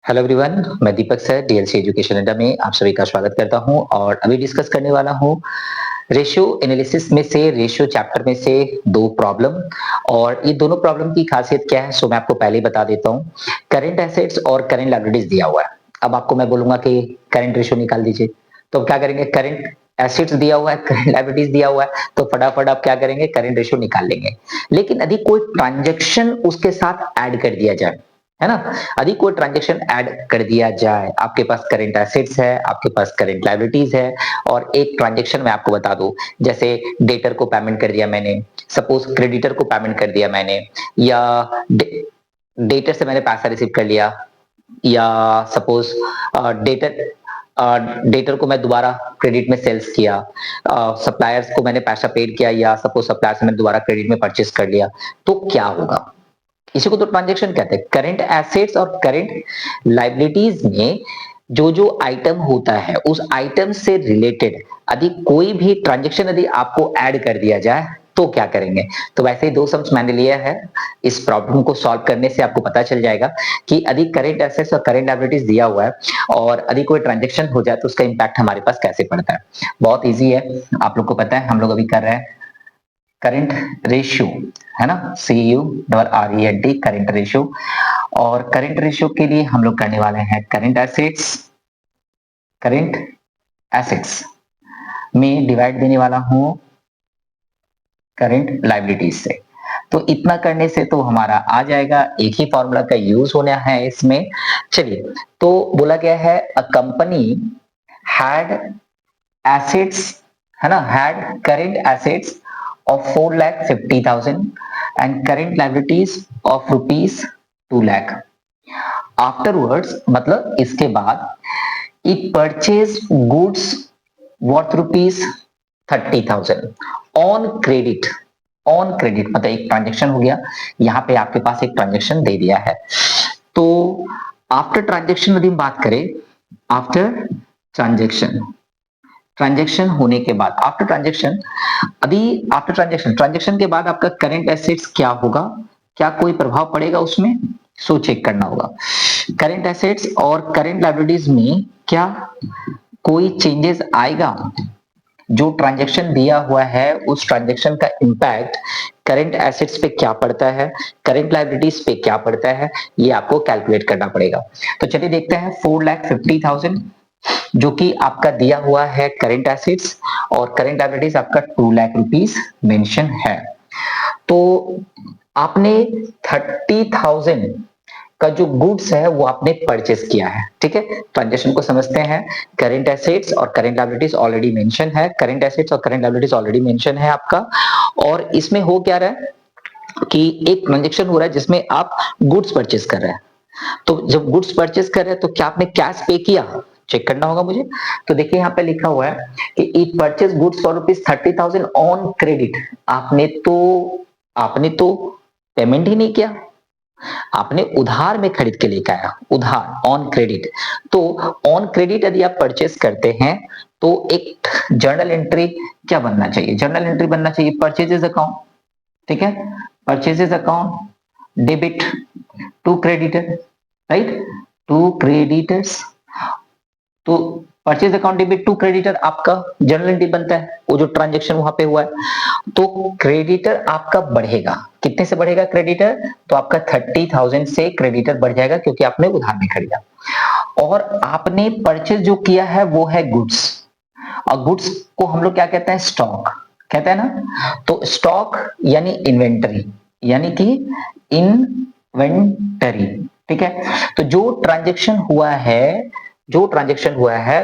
Hello everyone, मैं दीपक sir DLC education अड्डा में आप सभी का स्वागत करता हूं और अभी डिस्कस करने वाला हूं रेशियो एनालिसिस में से रेशियो चैप्टर में से दो प्रॉब्लम। और ये दोनों प्रॉब्लम की खासियत क्या है सो मैं आपको पहले ही बता देता हूं। करंट एसेट्स और करंट लायबिलिटीज दिया हुआ है। अब आपको मैं बोलूंगा कि करंट रेशियो निकाल दीजिए, तो अब क्या करेंगे? करंट एसेट्स दिया हुआ है, करंट लायबिलिटीज दिया हुआ है, तो फटाफट आप क्या करेंगे? करंट रेशियो निकाल लेंगे। लेकिन यदि कोई ट्रांजेक्शन उसके साथ ऐड कर दिया जाए, है ना, यदि कोई ट्रांजेक्शन ऐड कर दिया जाए, आपके पास करंट एसेट्स है, आपके पास करंट लायबिलिटीज है, और एक ट्रांजेक्शन मैं आपको बता दूं, जैसे डेटर को पेमेंट कर दिया मैंने, सपोज क्रेडिटर को पेमेंट कर दिया मैंने, या डेटर से मैंने पैसा रिसीव कर लिया, या सपोज डेटर डेटर को मैं दोबारा क्रेडिट में सेल्स किया, सप्लायर्स को मैंने पैसा पेड किया, या सपोज सप्लायर से मैंने दोबारा क्रेडिट में परचेस कर लिया, तो क्या होगा? इसी को तो ट्रांजेक्शन कहते हैं। करंट एसेट्स और करंट लायबिलिटीज में जो जो आइटम होता है उस आइटम से रिलेटेड यदि कोई भी ट्रांजेक्शन यदि आपको ऐड कर दिया जाए तो क्या करेंगे? तो वैसे ही दो सम्स मैंने लिया है। इस प्रॉब्लम को सॉल्व करने से आपको पता चल जाएगा कि यदि करंट एसेट्स और करंट लायबिलिटीज दिया हुआ है और यदि कोई ट्रांजेक्शन हो जाए तो उसका इंपैक्ट हमारे पास कैसे पड़ता है। बहुत इजी है, आप लोग को पता है, हम लोग अभी कर रहे हैं करंट रेशियो, है ना, CURRENT करंट रेशियो। और करंट रेशियो के लिए हम लोग करने वाले हैं करंट एसेट्स में डिवाइड देने वाला हूं करंट लायबिलिटीज से। तो इतना करने से तो हमारा आ जाएगा, एक ही फॉर्मूला का यूज होना है इसमें। चलिए, तो बोला गया है अ कंपनी हैड एसेट्स, है ना, had current assets of 4,50,000 and current liabilities of rupees 2 lakh. Afterwards, मतलब इसके बाद it purchased goods worth rupees 30,000 on credit. On credit मतलब एक ट्रांजेक्शन हो गया, यहाँ पे आपके पास एक ट्रांजेक्शन दे दिया है। तो आफ्टर ट्रांजेक्शन यदि हम बात करें, आफ्टर ट्रांजेक्शन ट्रांजेक्शन होने के बाद, आफ्टर ट्रांजेक्शन, अभी आफ्टर ट्रांजेक्शन ट्रांजेक्शन के बाद आपका करंट एसेट्स क्या होगा, क्या कोई प्रभाव पड़ेगा उसमें, सो चेक करना होगा। करंट एसेट्स और करंट लायबिलिटीज में क्या कोई चेंजेस आएगा? जो ट्रांजेक्शन दिया हुआ है उस ट्रांजेक्शन का इंपैक्ट करंट एसेट्स पे क्या पड़ता है, करंट लायबिलिटीज पे क्या पड़ता है, ये आपको कैलकुलेट करना पड़ेगा। तो चलिए देखते हैं। 4,50,000 जो कि आपका दिया हुआ है करंट एसेट्स, और करंट लायबिलिटीज आपका 2 लाख रुपीस मेंशन है। तो आपने 30,000 का जो गुड्स है वो आपने परचेस किया है, ठीक है। ट्रांजेक्शन को समझते हैं। करंट एसेट्स और करंट लायबिलिटीज ऑलरेडी मेंशन है, करंट एसेट्स और करंट लायबिलिटीज ऑलरेडी मेंशन है आपका। और इसमें हो क्या रहा है कि एक ट्रांजेक्शन हो रहा है जिसमें आप गुड्स परचेस कर रहे हैं। तो जब गुड्स परचेस कर रहे हैं तो क्या आपने कैश पे किया, चेक करना होगा मुझे। तो देखिए यहाँ पे लिखा हुआ है कि it purchase goods for rupees 30,000 on credit. आपने तो पेमेंट ही नहीं किया, आपने उधार में खरीद के लेकर आया, उधार ऑन क्रेडिट। तो ऑन क्रेडिट यदि आप परचेस करते हैं तो एक जर्नल एंट्री क्या बनना चाहिए? जर्नल एंट्री बनना चाहिए परचेजेस अकाउंट, ठीक है, purchases account debit to creditor, right, to creditors. तो purchase account debit to creditor आपका जर्नल एंट्री बनता है, वो जो ट्रांजेक्शन वहां पे हुआ है। तो क्रेडिटर आपका बढ़ेगा, कितने से बढ़ेगा क्रेडिटर? तो आपका 30,000 से क्रेडिटर बढ़ जाएगा क्योंकि आपने उधार में खरीदा। और आपने परचेज जो किया है वो है गुड्स, और गुड्स को हम लोग क्या कहते हैं? स्टॉक कहते हैं ना। तो स्टॉक यानी इन्वेंटरी, यानी कि इन्वेंटरी, ठीक है। तो जो ट्रांजेक्शन हुआ है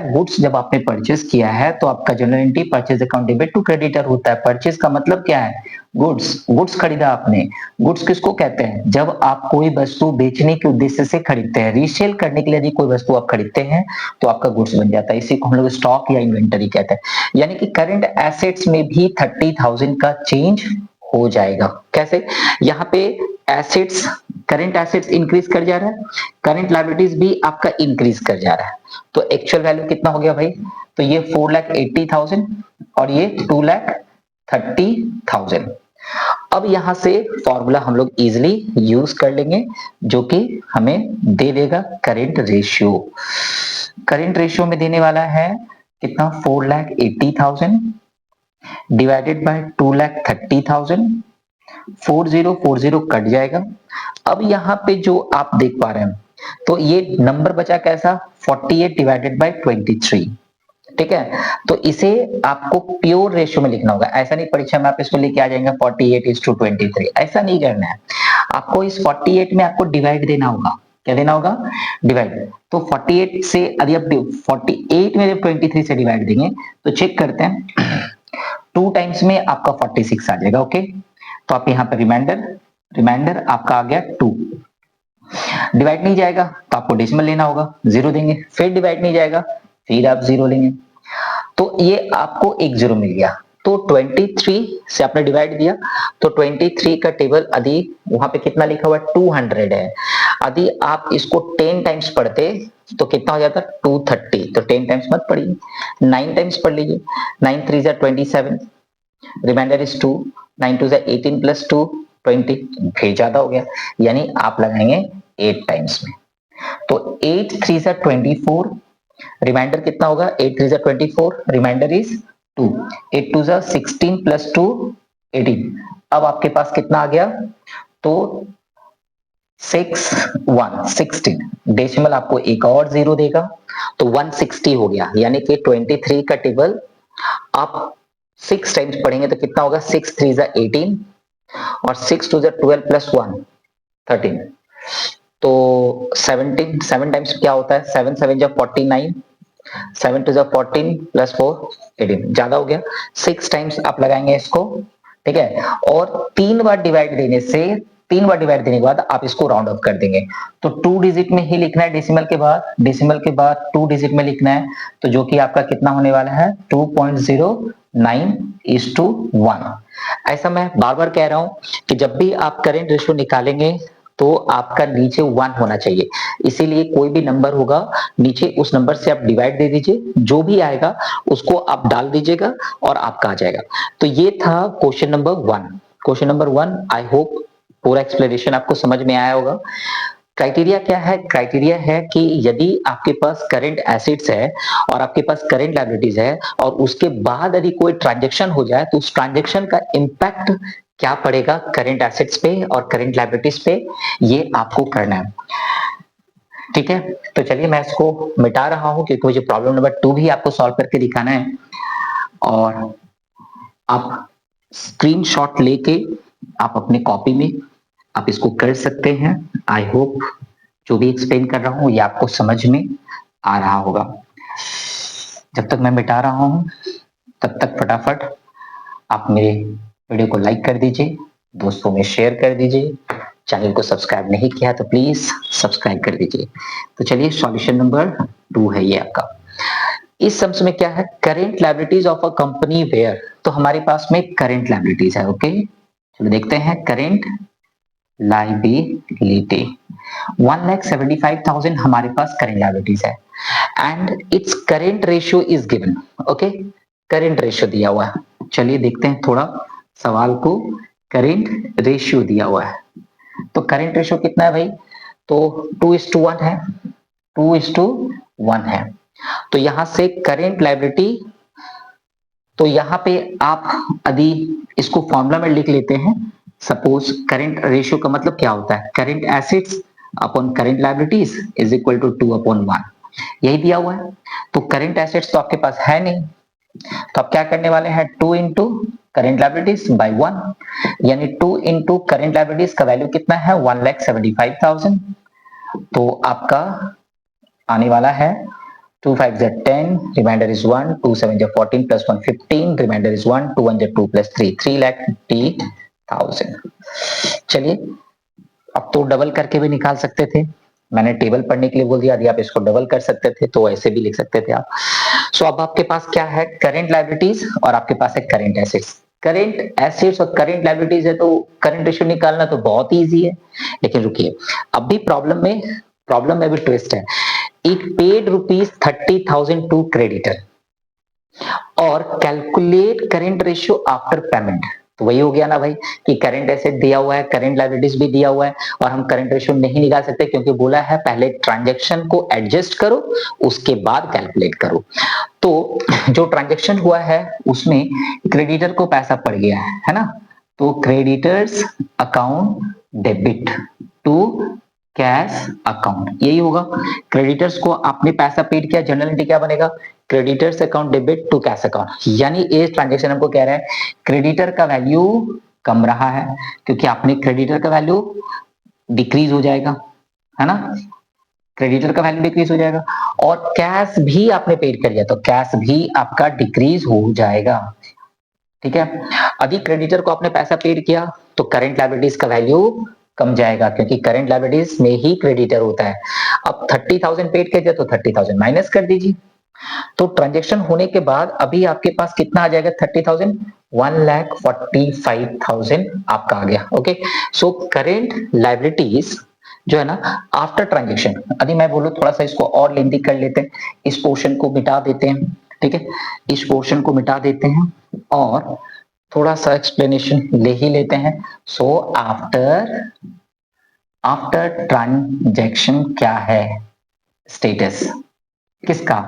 गुड्स जब आपने परचेज किया है तो आपका journal entry purchase account debit to creditor होता है। परचेज का मतलब क्या है? गुड्स खरीदा आपने। गुड्स किसको कहते हैं? जब आप कोई वस्तु बेचने के उद्देश्य से खरीदते हैं, रीसेल करने के लिए यदि कोई वस्तु आप खरीदते हैं तो आपका गुड्स बन जाता है। इसी को हम लोग स्टॉक या इन्वेंटरी कहते हैं। यानी कि करंट एसेट्स में भी 30,000 का चेंज हो जाएगा। कैसे? यहाँ पे एसेट्स, करंट एसेट्स इंक्रीज कर जा रहा है, करंट लायबिलिटीज भी आपका इंक्रीज कर जा रहा है। तो एक्चुअल वैल्यू कितना हो गया भाई? तो ये 4,80,000 और ये 2,30,000। अब यहां से फॉर्मूला हम लोग इजिली यूज कर लेंगे जो कि हमें दे देगा करेंट रेशियो। करेंट रेशियो में देने वाला है कितना, 4,80,000 डिवाइडेड बाय 2,30,000। 4040 कट जाएगा। अब यहाँ पे जो आप देख पा रहे हैं, तो ये नंबर बचा कैसा, 48 डिवाइडेड बाय 23। ठीक है, तो इसे आपको प्योर रेशियो में लिखना होगा। ऐसा नहीं परीक्षा में आप इसको लेके आ जाएंगे 48:23, ऐसा नहीं करना है। आपको इस 48 में आपको डिवाइड देना होगा। क्या देना होगा, डिवाइड। तो 48 से यदि आप 48 में जब 23 से डिवाइड देंगे तो चेक करते हैं, 2 टाइम्स में आपका 46 आ जाएगा। ओके, तो आप यहाँ पे रिमाइंडर आपका आ गया 2। डिवाइड नहीं जाएगा तो आपको डेसिमल लेना होगा, 0 देंगे। फिर डिवाइड नहीं जाएगा, फिर आप 0 लेंगे। तो ये आपको एक 0 मिल गया। तो 23 से आपने डिवाइड दिया, तो 23 का टेबल यदि वहां पे कितना लिखा हुआ है, 200 है। यदि आप इसको 10 टाइम्स पढ़ते तो कितना हो जाता, 230। तो 10 टाइम्स मत पढ़िए, 9 टाइम्स पढ़ लीजिए। 9 3 जा 27, रिमाइंडर इज 2, 9 2 जा 18 प्लस 2 20, फिर ज्यादा हो गया, यानी आप लगाएंगे 8 टाइम्स में। तो 8 3 जा 24, रिमाइंडर कितना होगा, 8 3 जा 24, रिमाइंडर इज 2, 8 2 जा 16 प्लस 2 18। अब आपके पास कितना आ गया, तो 16 डेसिमल आपको एक और 0 देगा, तो 160 हो गया। यानी कि 23 का टेबल आप 6 टाइम्स पढ़ेंगे तो कितना होगा, 6 3 जा 18 और 6 2 जा 12 प्लस 1 13। तो 17 7 टाइम्स क्या होता है, 7 7 जा 49, 7 2 जा 14 प्लस 4 18, ज्यादा हो गया। 6 टाइम्स आप लगाएंगे इसको, ठीक है। और 3 बार डिवाइड देने से, 3 बार डिवाइड देने के बाद आप इसको राउंड ऑफ कर देंगे। तो 2 डिजिट में ही लिखना है, डेसिमल के बाद 2 डिजिट में लिखना है। तो जो कि आपका कितना होने वाला है, 2.09:1। ऐसा मैं बार बार कह रहा हूं कि जब भी आप करेंट रेशियो निकालेंगे तो आपका नीचे 1 होना चाहिए। इसीलिए कोई भी नंबर होगा नीचे उस नंबर से आप डिवाइड दे दीजिए, जो भी आएगा उसको आप डाल दीजिएगा और आपका आ जाएगा। तो ये था question number 1। Question number 1, I hope पूरा एक्सप्लेनेशन आपको समझ में आया होगा। क्राइटेरिया क्या है, क्राइटेरिया है कि यदि आपके पास करंट एसेट्स है और आपके पास करंट लायबिलिटीज है और उसके बाद यदि कोई ट्रांजैक्शन हो जाए तो उस ट्रांजैक्शन का इंपैक्ट क्या पड़ेगा करंट एसेट्स पे और करंट लायबिलिटीज पे, ये आपको करना है। ठीक है, तो चलिए मैं इसको मिटा रहा हूं क्योंकि मुझे प्रॉब्लम नंबर 2 भी आपको सॉल्व करके दिखाना है। और आप स्क्रीनशॉट लेके आप अपने कॉपी में आप इसको कर सकते हैं। आई होप जो भी एक्सप्लेन कर रहा हूं ये आपको समझ में आ रहा होगा। जब तक मैं मिटा रहा हूं तब तक फटाफट आप मेरे वीडियो को लाइक कर दीजिए, दोस्तों में शेयर कर दीजिए, चैनल को सब्सक्राइब नहीं किया तो प्लीज सब्सक्राइब कर दीजिए। तो चलिए सॉल्यूशन नंबर 2 है ये आपका। इस सम्स में क्या है, current liabilities of a company where, तो हमारे पास में करेंट लायबिलिटीज है। ओके, चलो देखते हैं करेंट लायबिलिटी 1,75,000 हमारे पास करेंट लायबिलिटीज है and it's current ratio is given. Okay, current ratio दिया हुआ है। चलिए देखते हैं थोड़ा सवाल को। करेंट रेशियो दिया हुआ है, तो करेंट रेशियो कितना है भाई, तो 2:1 है, 2:1 है। तो यहां से करेंट लायबिलिटी, तो यहां पे आप यदि इसको फॉर्मूला में लिख लेते हैं, सपोज करेंट रेशियो का मतलब क्या होता है, current assets upon current liabilities is equal to 2/1, यही दिया हुआ है। तो करेंट एसेट्स तो आपके पास है नहीं, तो आप क्या करने वाले हैं, 2 इंटू करेंट लायबिलिटीज बाई 1, यानी 2 इंटू करेंट लायबिलिटीज का वैल्यू कितना है, 1,75,000। तो आपका आने वाला है 2 5 जा 10, रिमाइंडर इज 1, 2 7 जा 14 प्लस 1 15, रिमाइंडर इज 1, 2 1 जा 2 प्लस 3, 3,50,000। चलिए अब तो डबल करके भी निकाल सकते थे, मैंने टेबल पढ़ने के लिए बोल दिया, यदि आप इसको डबल कर सकते थे तो ऐसे भी लिख सकते थे आप। सो अब आपके पास क्या है, करेंट लायबिलिटीज और आपके पास है करेंट एसेट्स। करेंट एसेट्स और करेंट लायबिलिटीज है तो करेंट रेशियो निकालना तो बहुत इजी है, लेकिन रुकिए अब भी प्रॉब्लम में भी ट्विस्ट है। इट पेड ₹30,000 टू क्रेडिटर और calculate current ratio after payment. तो वही हो गया ना भाई कि करंट एसेट दिया हुआ है, करंट लायबिलिटीज भी दिया हुआ है और हम करंट रेशियो नहीं निकाल सकते क्योंकि बोला है पहले ट्रांजैक्शन को एडजस्ट करो उसके बाद कैलकुलेट करो। तो जो ट्रांजैक्शन हुआ है उसमें क्रेडिटर को पैसा पड़ गया है ना, तो creditors account debit to cash account, यही होगा। क्रेडिटर्स को आपने पैसा पेड किया, जनरल एंट्री क्या बनेगा, creditors account debit to cash account. यानी ये ट्रांजैक्शन हमको कह रहा है क्रेडिटर का वैल्यू कम रहा है क्योंकि आपने क्रेडिटर का वैल्यू डिक्रीज हो जाएगा, है ना, क्रेडिटर का वैल्यू डिक्रीज हो जाएगा। और कैश भी आपने पेड कर दिया तो कैश भी आपका डिक्रीज हो जाएगा, ठीक है। अधिक क्रेडिटर को आपने पैसा पेड किया तो करंट लायबिलिटीज का वैल्यू कम जाएगा क्योंकि करंट लायबिलिटीज में ही क्रेडिटर होता है। अब 30,000 पेड कर दिया तो 30,000 माइनस कर दीजिए। तो ट्रांजैक्शन होने के बाद अभी आपके पास कितना आ जाएगा, 30,000, 1,45,000 आपका आ गया। ओके, सो करेंट लायबिलिटीज जो है ना आफ्टर ट्रांजैक्शन, अभी मैं बोलूं थोड़ा सा इसको और लेंथी कर लेते हैं, इस पोर्शन को मिटा देते हैं, ठीक है, इस पोर्शन को मिटा देते हैं और थोड़ा सा एक्सप्लेनेशन ले ही लेते हैं। सो आफ्टर ट्रांजैक्शन क्या है स्टेटस किसका,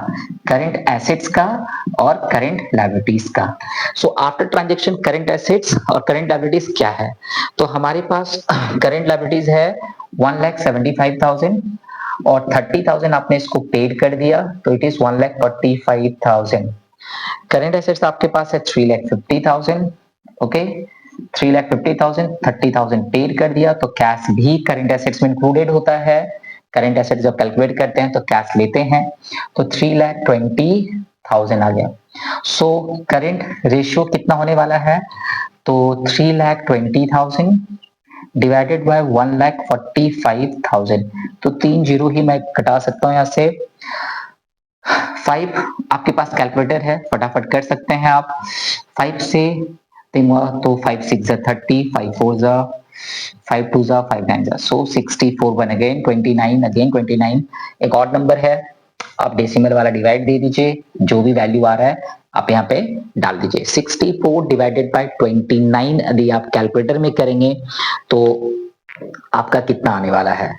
करंट एसेट्स का और करंट लायबिलिटीज का। So after transaction current assets और करंट लायबिलिटीज क्या है, तो हमारे पास करंट लायबिलिटीज है 1,75,000 और 30,000 आपने इसको पेड कर दिया तो इट इज 1,45,000। करंट एसेट्स आपके पास है 3,50,000, ओके, 3,50,000, 30,000 पेड कर दिया तो कैश भी करंट एसेट्स में इंक्लूडेड होता है। करंट एसेट जब कैलकुलेट करते हैं तो कैश लेते हैं तो 3,20,000 आ गया। सो करंट रेशियो कितना होने वाला है, तो 3,20,000 डिवाइडेड बाय 1,45,000, तो 3 जीरो ही मैं कटा सकता हूं यहां से। 5 आपके पास कैलकुलेटर है फटाफट कर सकते हैं आप, 5 से तो 5 6 30, 5 4 5 2 5 9 सो 64 वन अगेन 29 अगेन 29, एक और नंबर है आप डेसिमल वाला डिवाइड दे दीजिए, जो भी वैल्यू आ रहा है आप यहाँ पे डाल दीजिए। 64 डिवाइडेड बाय 29 यदि आप कैलकुलेटर में करेंगे तो आपका कितना आने वाला है,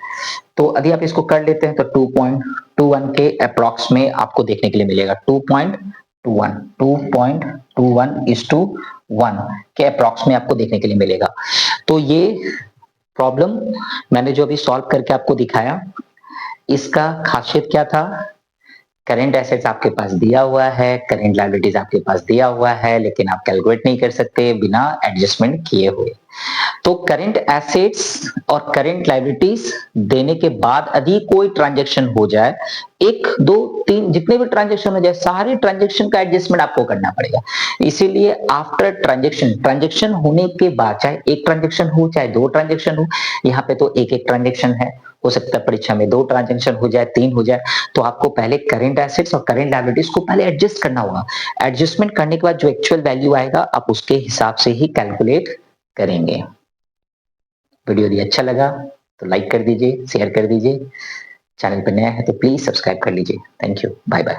तो यदि आप इसको कर लेते हैं तो 2.21 के अप्रॉक्स में आपको देखने के लिए मिलेगा। 2.21 के अप्रॉक्स में आपको देखने के लिए मिलेगा। तो ये प्रॉब्लम मैंने जो अभी सॉल्व करके आपको दिखाया, इसका खासियत क्या था, करंट एसेट्स आपके पास दिया हुआ है, करंट लायबिलिटीज आपके पास दिया हुआ है, लेकिन आप कैलकुलेट नहीं कर सकते बिना एडजस्टमेंट किए हुए। तो करंट एसेट्स और करंट लायबिलिटीज देने के बाद यदि कोई ट्रांजैक्शन हो जाए, 1 2 3 जितने भी ट्रांजैक्शन हो जाए सारे ट्रांजैक्शन का एडजस्टमेंट आपको करना पड़ेगा। इसीलिए आफ्टर ट्रांजैक्शन होने के बाद चाहे एक ट्रांजैक्शन हो चाहे 2 ट्रांजैक्शन हो, यहाँ पे तो एक ट्रांजैक्शन है, हो सकता है परीक्षा में 2 ट्रांजैक्शन हो जाए 3 हो जाए, तो आपको पहले करंट एसेट्स और करंट लायबिलिटीज को पहले एडजस्ट करना होगा। एडजस्टमेंट करने के बाद जो एक्चुअल वैल्यू आएगा आप उसके हिसाब से ही कैलकुलेट करेंगे। वीडियो यदि अच्छा लगा तो लाइक कर दीजिए, शेयर कर दीजिए, चैनल पर नया है तो प्लीज सब्सक्राइब कर लीजिए। Thank you, bye bye.